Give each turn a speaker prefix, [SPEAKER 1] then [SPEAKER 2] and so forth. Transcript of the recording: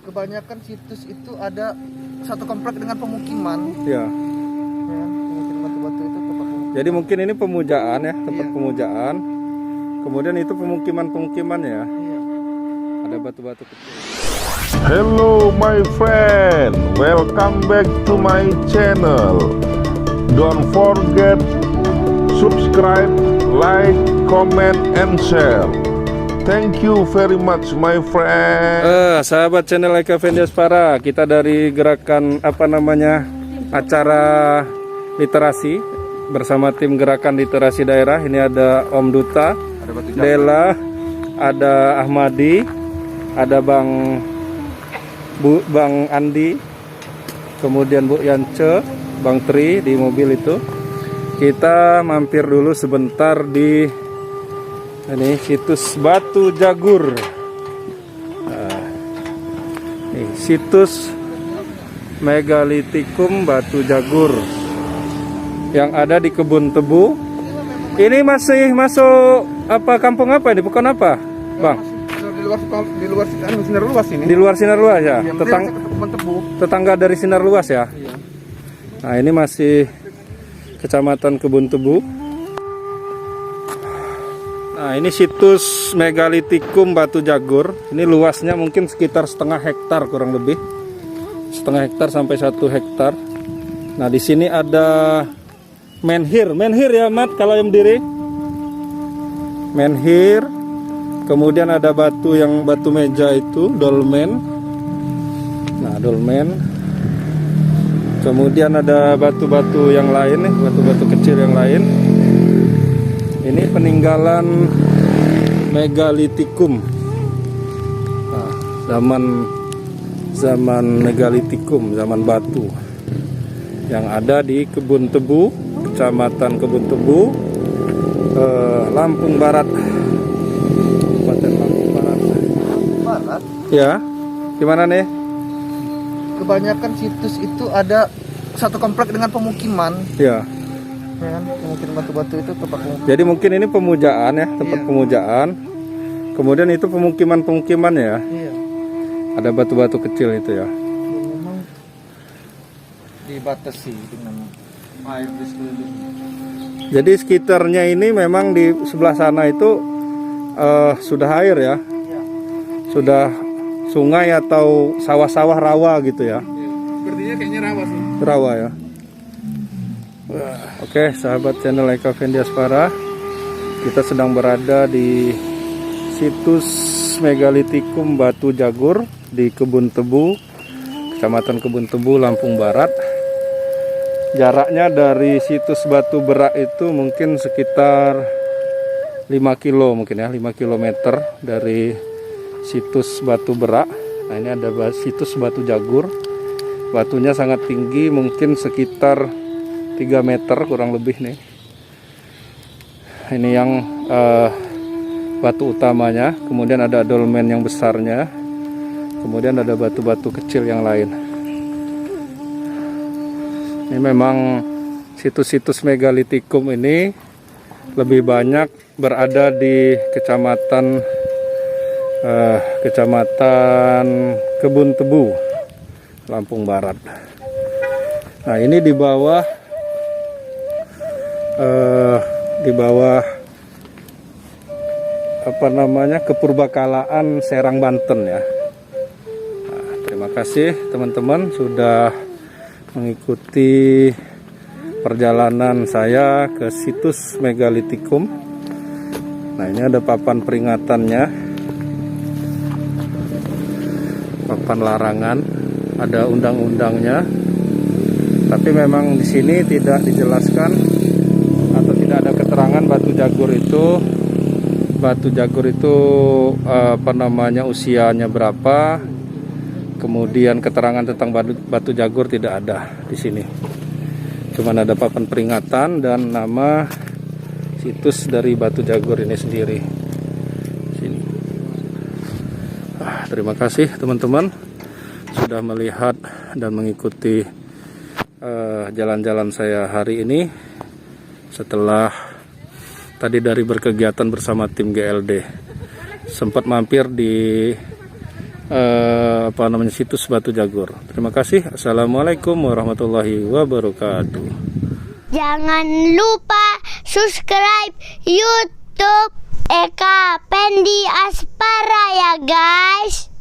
[SPEAKER 1] kebanyakan situs itu ada satu komplek dengan pemukiman.
[SPEAKER 2] Ya.
[SPEAKER 1] Ya, mungkin batu-batu itu tempat pemukiman.
[SPEAKER 2] Jadi mungkin ini pemujaan ya, tempat
[SPEAKER 1] Iya.
[SPEAKER 2] pemujaan. Kemudian itu pemukiman-pemukiman ya.
[SPEAKER 1] Iya.
[SPEAKER 2] Ada batu-batu kecil.
[SPEAKER 3] Hello my friend, welcome back to my channel. Don't forget subscribe, like, comment, and share. Thank you very much my friend.
[SPEAKER 2] Sahabat channel Eka Vendiaspara, kita dari gerakan acara literasi bersama tim gerakan literasi daerah. Ini ada Om Duta, Dela, ada Ahmadi, ada Bang Andi, kemudian Bu Yance, Bang Tri di mobil itu. Kita mampir dulu sebentar di ini situs Batu Jagur. Nih, situs Megalitikum Batu Jagur yang ada di Kebun Tebu. Ini masih masuk apa kampung apa ini? Bukan apa, Bang?
[SPEAKER 1] Di luar sinar luas ini.
[SPEAKER 2] Di luar Sinar Luas ya.
[SPEAKER 1] Iya, Kebun Tebu.
[SPEAKER 2] Tetangga dari Sinar Luas ya.
[SPEAKER 1] Iya.
[SPEAKER 2] Nah, ini masih Kecamatan Kebun Tebu. Nah, ini situs Megalitikum Batu Jagur. Ini luasnya mungkin sekitar setengah hektar kurang lebih. Setengah hektar sampai 1 hektar. Nah, di sini ada menhir ya, Mat, kalau yang berdiri. Menhir. Kemudian ada batu meja itu, dolmen. Nah, dolmen. Kemudian ada batu-batu yang lain nih, batu-batu kecil yang lain. Ini peninggalan Megalitikum. Nah, zaman Megalitikum, zaman batu yang ada di Kebun Tebu, Kecamatan Kebun Tebu, Lampung Barat. Kabupaten Lampung Barat.
[SPEAKER 1] Barat.
[SPEAKER 2] Ya, gimana nih?
[SPEAKER 1] Kebanyakan situs itu ada satu komplek dengan pemukiman.
[SPEAKER 2] Ya.
[SPEAKER 1] Ya kan? Mungkin batu-batu itu tempat pemukiman.
[SPEAKER 2] Jadi mungkin ini pemujaan ya, tempat
[SPEAKER 1] Iya.
[SPEAKER 2] pemujaan. Kemudian itu pemukiman ya.
[SPEAKER 1] Iya.
[SPEAKER 2] Ada batu-batu kecil itu ya.
[SPEAKER 1] Memang dibatasi dengan air di sekeliling.
[SPEAKER 2] Jadi sekitarnya ini memang di sebelah sana itu sudah air ya.
[SPEAKER 1] Iya.
[SPEAKER 2] Sudah sungai atau sawah-sawah rawa gitu ya.
[SPEAKER 1] Sepertinya kayaknya rawa sih.
[SPEAKER 2] Rawa ya. Oke, sahabat channel Eka Vendiaspara, kita sedang berada di situs Megalitikum Batu Jagur di Kebun Tebu, Kecamatan Kebun Tebu, Lampung Barat. Jaraknya dari situs Batu Berak itu mungkin sekitar 5 kilo mungkin ya, 5 km dari situs Batu Berak. Nah, ini ada situs Batu Jagur. Batunya sangat tinggi, mungkin sekitar 3 meter kurang lebih nih. Ini yang batu utamanya, kemudian ada dolmen yang besarnya, kemudian ada batu-batu kecil yang lain. Ini memang situs-situs Megalitikum ini lebih banyak berada di Kecamatan Kebun Tebu, Lampung Barat. Nah, ini di bawah Kepurbakalaan Serang, Banten ya. Nah, terima kasih teman-teman sudah mengikuti perjalanan saya ke situs Megalitikum. Nah, ini ada papan peringatannya, papan larangan, ada undang-undangnya. Tapi memang di sini tidak dijelaskan atau tidak ada keterangan batu jagur itu usianya berapa. Kemudian keterangan tentang batu jagur tidak ada di sini. Cuman ada papan peringatan dan nama situs dari Batu Jagur ini sendiri. Sini. Terima kasih teman-teman sudah melihat dan mengikuti jalan-jalan saya hari ini. Setelah tadi dari berkegiatan bersama tim GLD, sempat mampir di situs Batu Jagur. Terima kasih. Assalamualaikum warahmatullahi wabarakatuh.
[SPEAKER 4] Jangan lupa subscribe YouTube Eka Pendi Aspara ya guys.